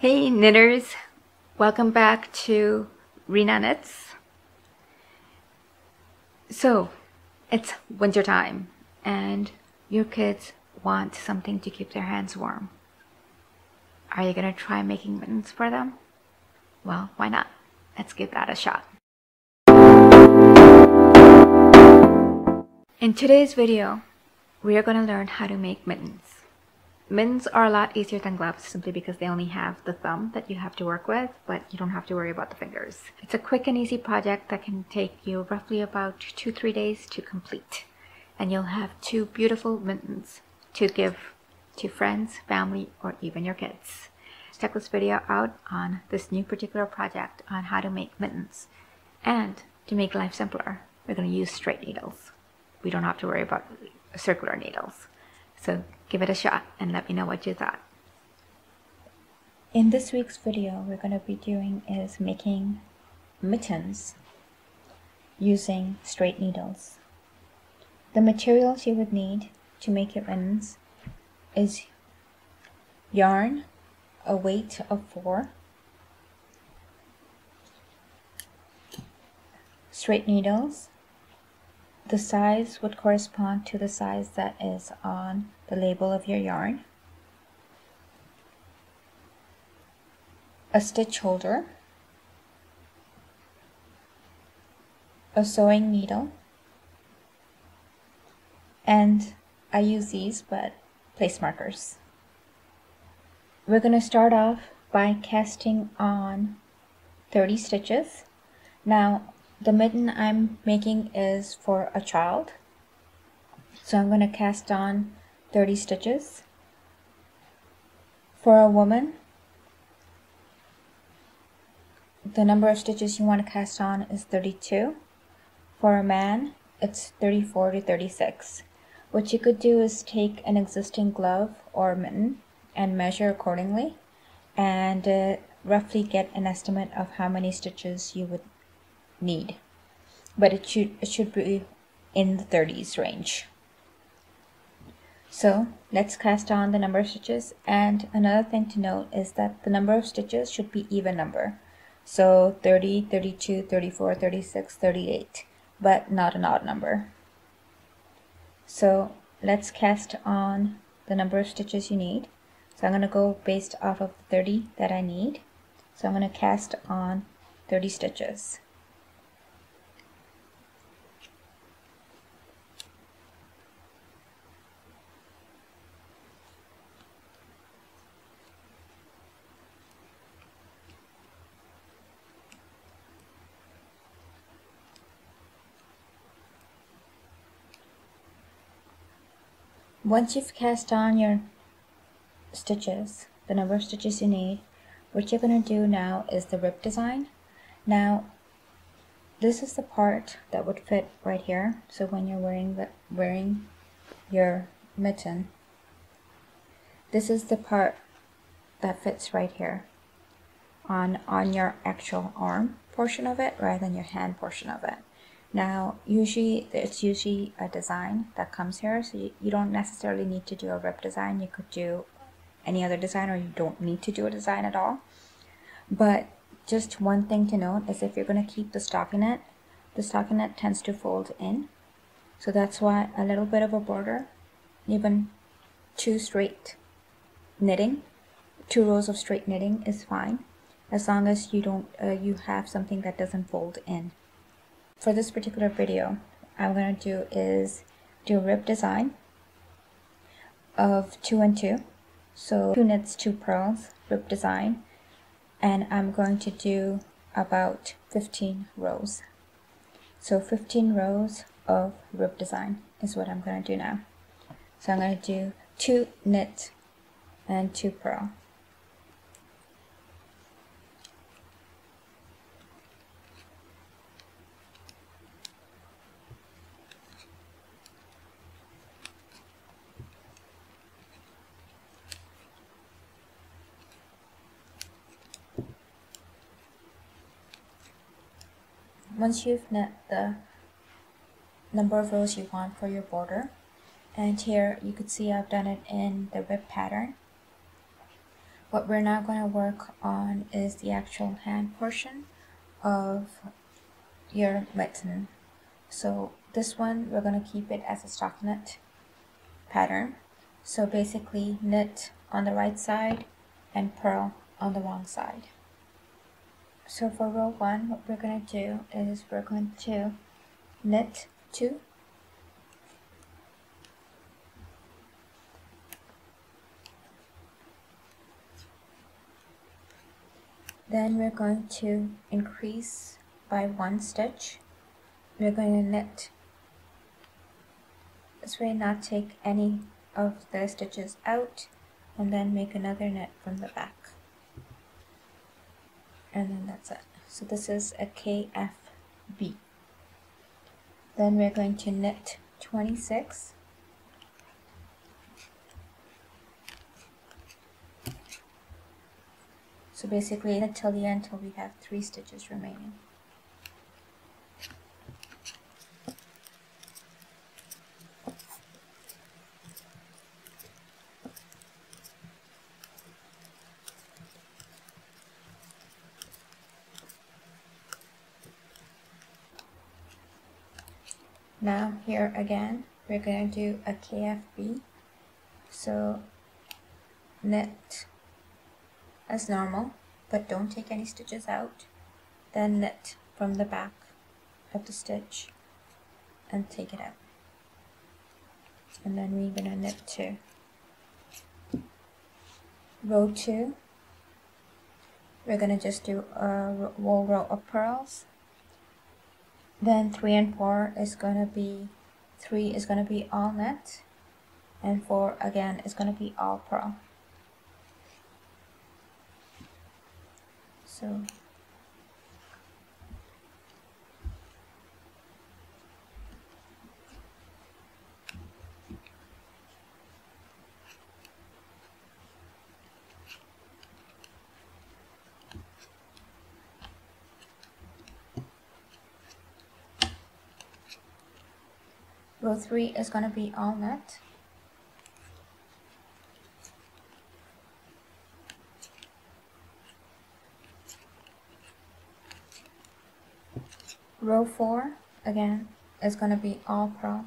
Hey knitters, welcome back to Rena Knits. So it's winter time and your kids want something to keep their hands warm. Are you gonna try making mittens for them? Well, why not? Let's give that a shot. In today's video, we are gonna learn how to make mittens. Mittens are a lot easier than gloves simply because they only have the thumb that you have to work with, but you don't have to worry about the fingers. It's a quick and easy project that can take you roughly about 2-3 days to complete. And you'll have two beautiful mittens to give to friends, family, or even your kids. Check this video out on this new particular project on how to make mittens. And to make life simpler, we're going to use straight needles. We don't have to worry about circular needles. So give it a shot and let me know what you thought. In this week's video, we're going to be doing is making mittens using straight needles. The materials you would need to make your mittens is yarn, a weight of 4, straight needles. The size would correspond to the size that is on the label of your yarn, a stitch holder, a sewing needle, and I use these but place markers. We're going to start off by casting on 30 stitches. Now the mitten I'm making is for a child, so I'm going to cast on 30 stitches. For a woman, the number of stitches you want to cast on is 32. For a man, it's 34 to 36. What you could do is take an existing glove or mitten and measure accordingly and roughly get an estimate of how many stitches you would need, but it should be in the 30s range. So let's cast on the number of stitches, and another thing to note is that the number of stitches should be even number, so 30, 32, 34, 36, 38, but not an odd number. So let's cast on the number of stitches you need. So I'm going to go based off of the 30 that I need, so I'm going to cast on 30 stitches. Once you've cast on your stitches, the number of stitches you need, what you're going to do now is the rib design. Now this is the part that would fit right here, so when you're wearing your mitten, this is the part that fits right here on your actual arm portion of it rather than your hand portion of it. Now it's usually a design that comes here, so you don't necessarily need to do a rib design. You could do any other design, or you don't need to do a design at all. But just one thing to note is if you're going to keep the stockinette tends to fold in, so that's why a little bit of a border, even two rows of straight knitting is fine, as long as you have something that doesn't fold in. For this particular video, I'm going to do a rib design of 2 and 2, so 2 knits, 2 purls, rib design, and I'm going to do about 15 rows. So 15 rows of rib design is what I'm going to do now. So I'm going to do 2 knit and 2 purl. Once you've knit the number of rows you want for your border, and here you could see I've done it in the rib pattern. What we're now going to work on is the actual hand portion of your mitten. So this one, we're going to keep it as a stockinette pattern. So basically knit on the right side and purl on the wrong side. So for row 1, what we're going to do is we're going to knit 2, then we're going to increase by 1 stitch. We're going to knit this way, not take any of the stitches out, and then make another knit from the back, and then that's it. So this is a KFB. Then we're going to knit 26, so basically knit till the end till we have 3 stitches remaining. Now here again, we're going to do a KFB. So knit as normal, but don't take any stitches out. Then knit from the back of the stitch and take it out. And then we're going to knit 2. Row 2, we're going to just do a whole row of purls. Then 3 and 4 is going to be, 3 is going to be all knit, and 4 again is going to be all purl. So row 3 is going to be all knit. Row 4 again is going to be all purl.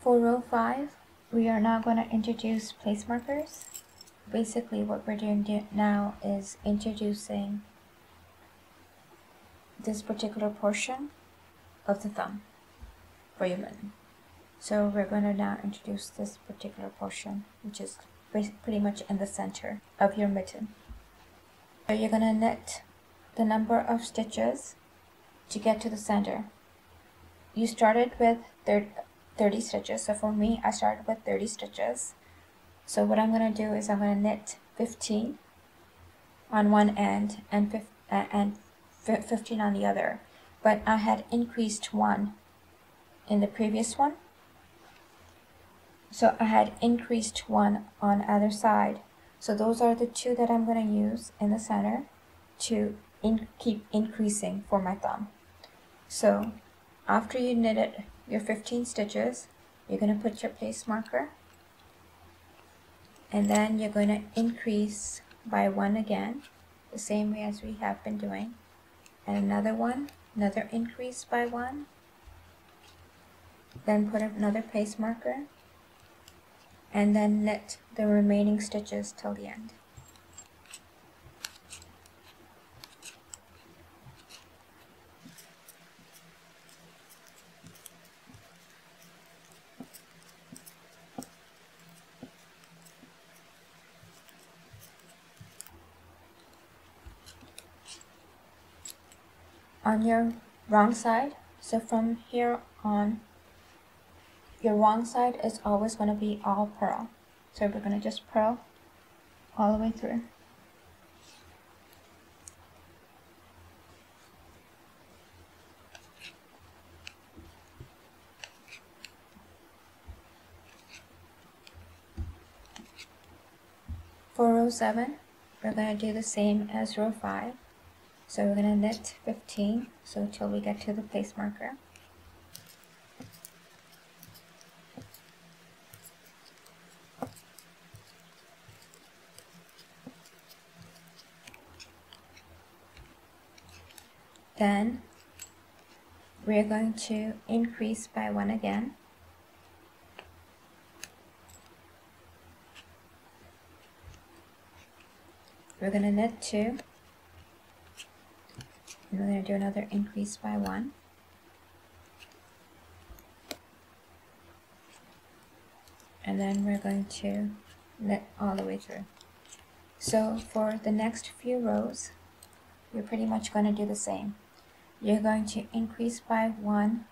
For row 5, we are now going to introduce place markers. Basically what we're doing now is introducing this particular portion of the thumb for your mitten. So we're going to now introduce this particular portion, which is pretty much in the center of your mitten. So you're going to knit the number of stitches to get to the center. You started with 30 stitches. So for me, I started with 30 stitches. So what I'm going to do is I'm going to knit 15 on one end and 15 on the other. But I had increased 1 in the previous one. So I had increased 1 on either side. So those are the 2 that I'm going to use in the center to keep increasing for my thumb. So after you knitted your 15 stitches, you're going to put your place marker, and then you're going to increase by 1 again, the same way as we have been doing, and another one, another increase by 1, then put another place marker, and then knit the remaining stitches till the end. On your wrong side, so from here on, your wrong side is always going to be all purl. So we're going to just purl all the way through. For row 7, we're going to do the same as row 5. So we're going to knit 15, so till we get to the place marker. Then we're going to increase by 1 again. We're going to knit 2, and we're going to do another increase by 1. And then we're going to knit all the way through. So for the next few rows, you're pretty much going to do the same. You're going to increase by 1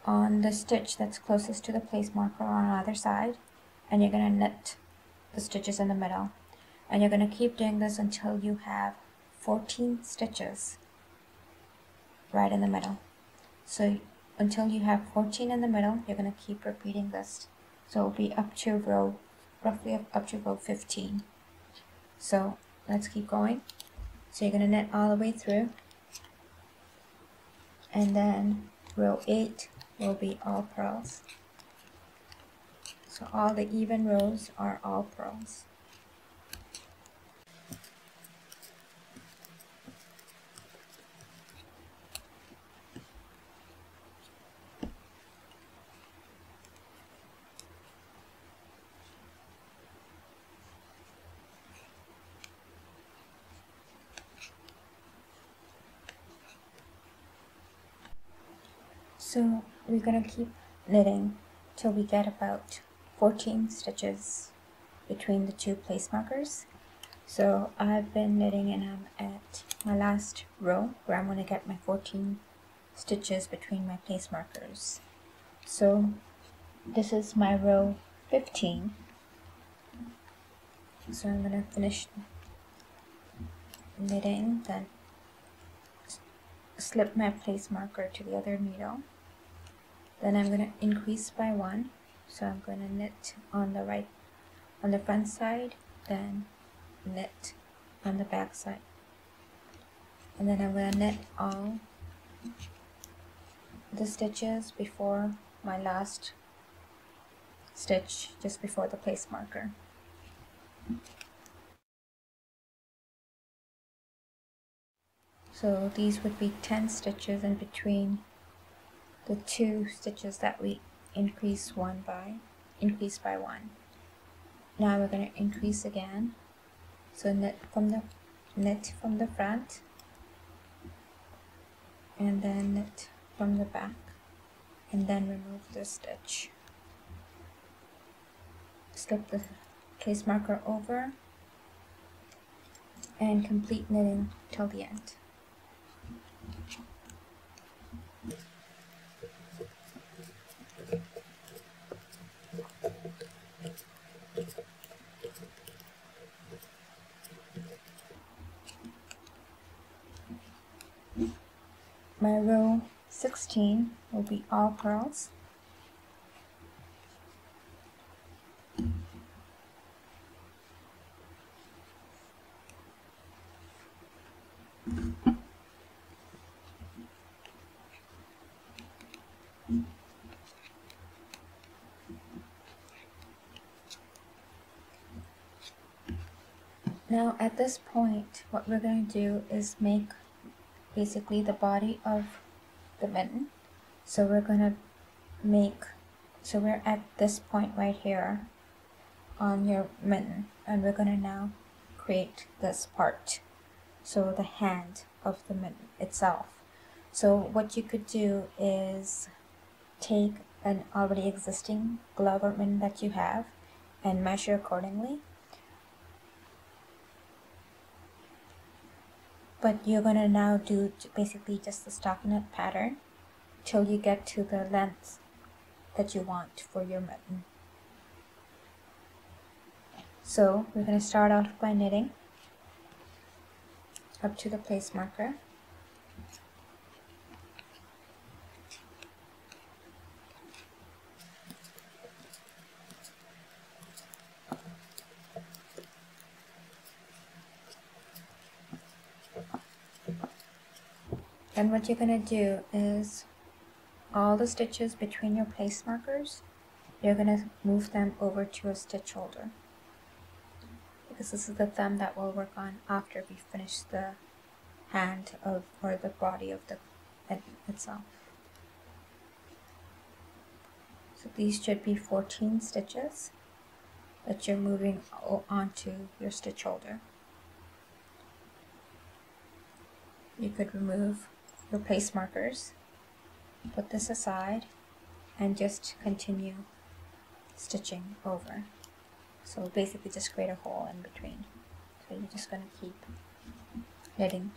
on the stitch that's closest to the place marker on either side, and you're going to knit the stitches in the middle. And you're going to keep doing this until you have 14 stitches right in the middle. So until you have 14 in the middle, you're going to keep repeating this. So it'll be up to row, roughly up to row 15. So let's keep going. So you're going to knit all the way through, and then row 8 will be all purls. So all the even rows are all purls. So we're going to keep knitting till we get about 14 stitches between the two place markers. So I've been knitting and I'm at my last row where I'm going to get my 14 stitches between my place markers. So this is my row 15. So I'm going to finish knitting, then slip my place marker to the other needle. Then I'm going to increase by 1, so I'm going to knit on the front side, then knit on the back side, and then I'm going to knit all the stitches before my last stitch, just before the place marker. So these would be 10 stitches in between the 2 stitches that we increase by 1. Now we're going to increase again. So knit from the front, and then knit from the back, and then remove the stitch. Slip the place marker over and complete knitting till the end. My row 16 will be all purls. Now at this point, what we're going to do is make basically the body of the mitten. So we're at this point right here on your mitten, and we're going to now create this part, so the hand of the mitten itself. So what you could do is take an already existing glove or mitten that you have and measure accordingly. But you're going to now do basically just the stockinette pattern till you get to the length that you want for your mitten. So we're going to start off by knitting up to the place marker. Then what you're going to do is all the stitches between your place markers, you're going to move them over to a stitch holder, because this is the thumb that we'll work on after we finish the hand of, or the body of the mitten itself. So these should be 14 stitches that you're moving onto your stitch holder. You could remove your place markers, put this aside, and just continue stitching over. So basically just create a hole in between. So you're just going to keep knitting.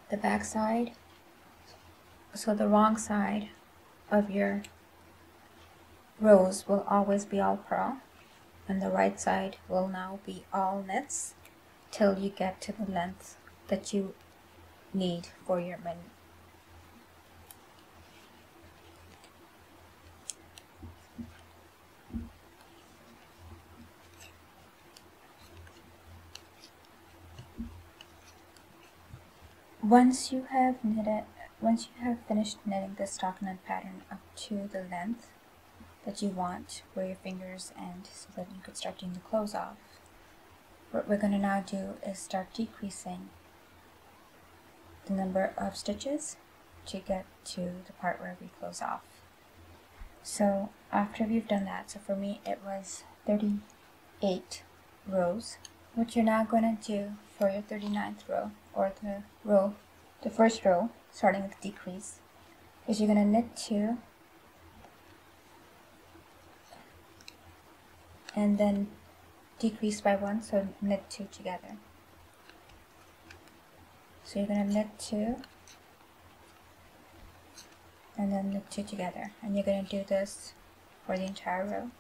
The back side, so the wrong side of your rows will always be all purl, and the right side will now be all knits till you get to the length that you need for your mitten. Once you have finished knitting the stockinette pattern up to the length that you want where your fingers end, so that you could start doing the close off, what we're going to now do is start decreasing the number of stitches to get to the part where we close off. So after we've done that, so for me it was 38 rows. What you're now going to do for your 39th row, or the first row, starting with the decrease, is you're going to knit 2, and then decrease by 1, so knit 2 together. So you're going to knit 2, and then knit 2 together, and you're going to do this for the entire row.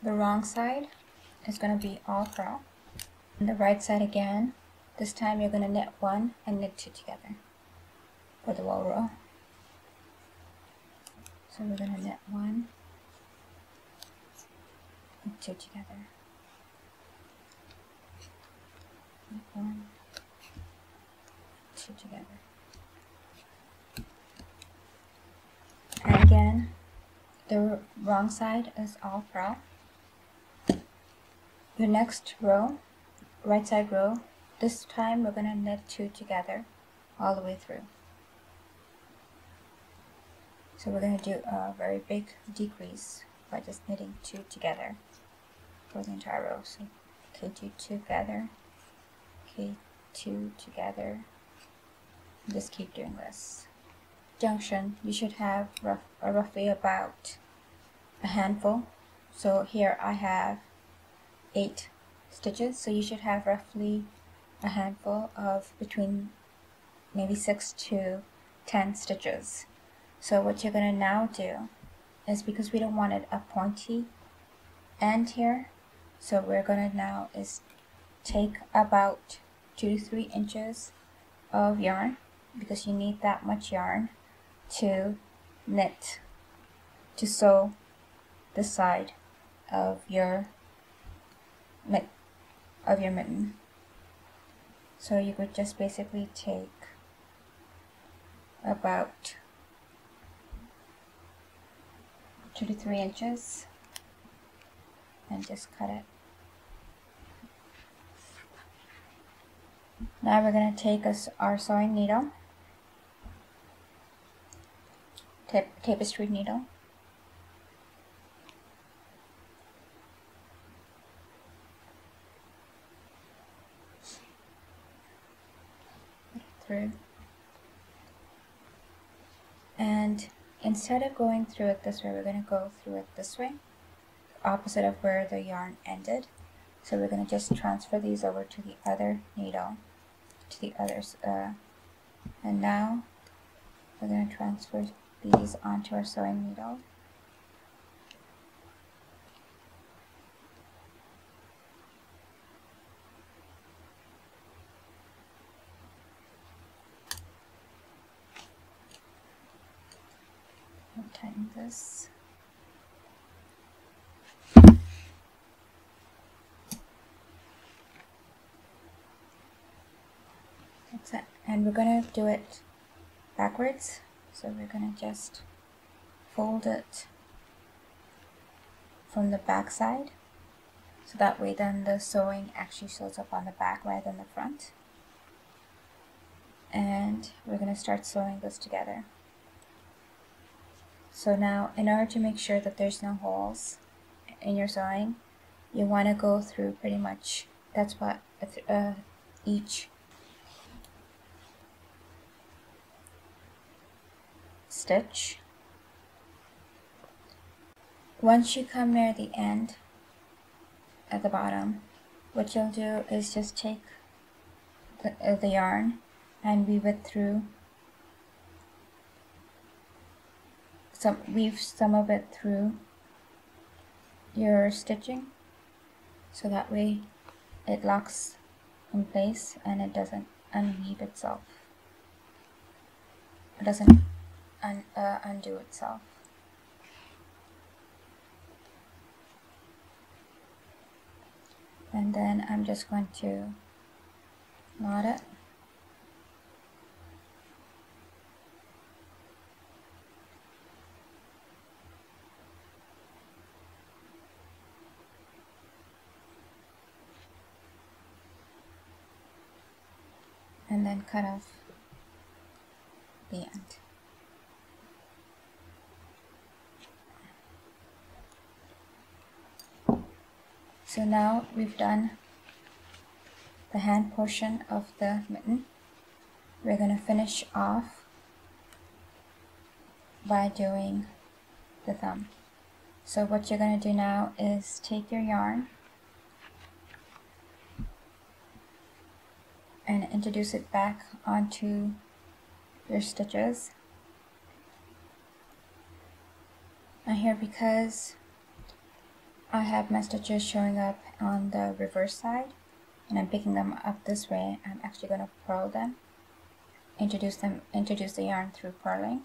The wrong side is going to be all purl, and the right side again, this time you're going to knit 1 and knit 2 together for the whole row. So we're going to knit 1, knit 2 together, knit 1, 2 together. And again, the wrong side is all purl. Your next row, right side row, this time we're going to knit 2 together all the way through. So we're going to do a very big decrease by just knitting 2 together for the entire row. So K2 together, K2 together, and just keep doing this. Junction, you should have roughly about a handful. So here I have 8 stitches, so you should have roughly a handful of between maybe 6 to 10 stitches. So what you're going to now do is, because we don't want it a pointy end here, so we're going to now is take about 2 to 3 inches of yarn, because you need that much yarn to knit, to sew the side of your mitten. So you could just basically take about 2 to 3 inches and just cut it. Now we're going to take our sewing needle, tapestry needle, through, and instead of going through it this way, we're going to go through it this way, opposite of where the yarn ended. So we're going to just transfer these over to the other needle, to the others, and now we're going to transfer these onto our sewing needle, tighten this. That's it. And we're going to do it backwards. So we're going to just fold it from the back side. So that way then the sewing actually shows up on the back rather than the front. And we're going to start sewing this together. So now, in order to make sure that there's no holes in your sewing, you want to go through pretty much, that's what each stitch. Once you come near the end at the bottom, what you'll do is just take the yarn and weave it through, weave some of it through your stitching, so that way it locks in place and it doesn't unweave itself. It doesn't undo itself. And then I'm just going to knot it. And then cut off the end. So now we've done the hand portion of the mitten. We're going to finish off by doing the thumb. So what you're going to do now is take your yarn and introduce it back onto your stitches. Now here, because I have my stitches showing up on the reverse side and I'm picking them up this way, I'm actually going to purl them, introduce the yarn through purling.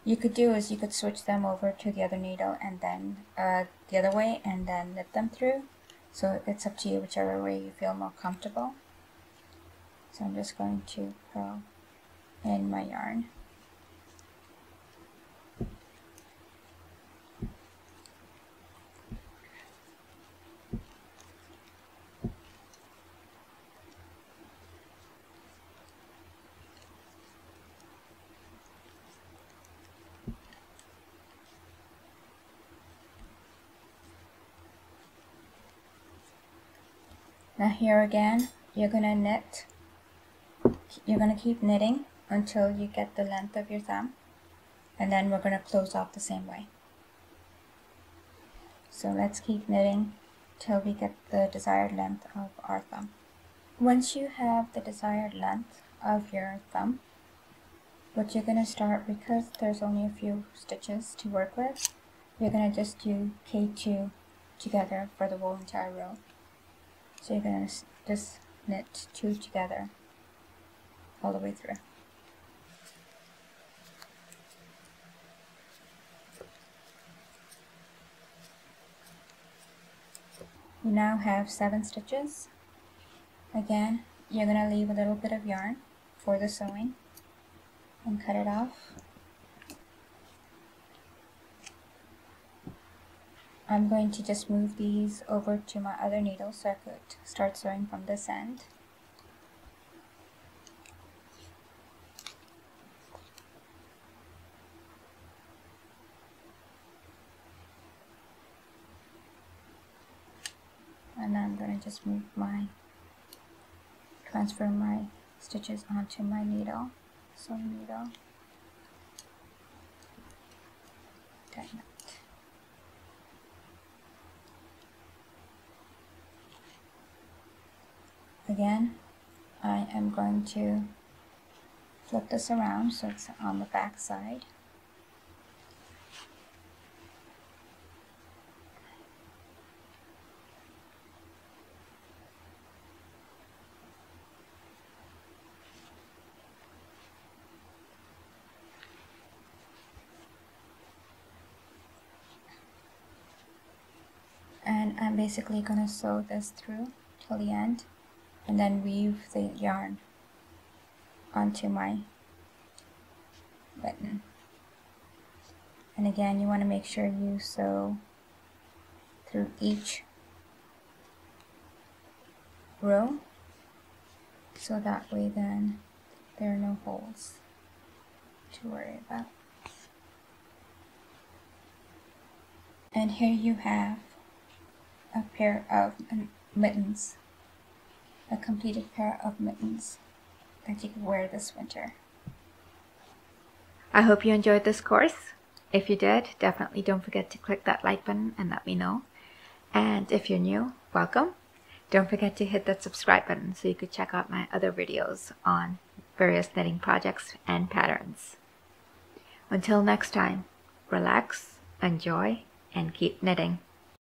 You could do is you could switch them over to the other needle and then the other way and then knit them through. So it's up to you, whichever way you feel more comfortable. So I'm just going to purl in my yarn. Now here again, you're going to knit. You're going to keep knitting until you get the length of your thumb, and then we're going to close off the same way. So let's keep knitting till we get the desired length of our thumb. Once you have the desired length of your thumb, what you're going to start, because there's only a few stitches to work with, you're going to just do K2 together for the whole entire row. So you're going to just knit 2 together all the way through. You now have 7 stitches. Again, you're going to leave a little bit of yarn for the sewing and cut it off. I'm going to just move these over to my other needle so I could start sewing from this end. And I'm going to just transfer my stitches onto my needle, sewing needle. Tighten it. Again, I am going to flip this around so it's on the back side. I'm basically going to sew this through till the end and then weave the yarn onto my mitten. And again, you want to make sure you sew through each row, so that way then there are no holes to worry about. And here you have a pair of mittens, a completed pair of mittens that you can wear this winter. I hope you enjoyed this course. If you did, definitely don't forget to click that like button and let me know. And if you're new, welcome. Don't forget to hit that subscribe button so you could check out my other videos on various knitting projects and patterns. Until next time, relax, enjoy, and keep knitting.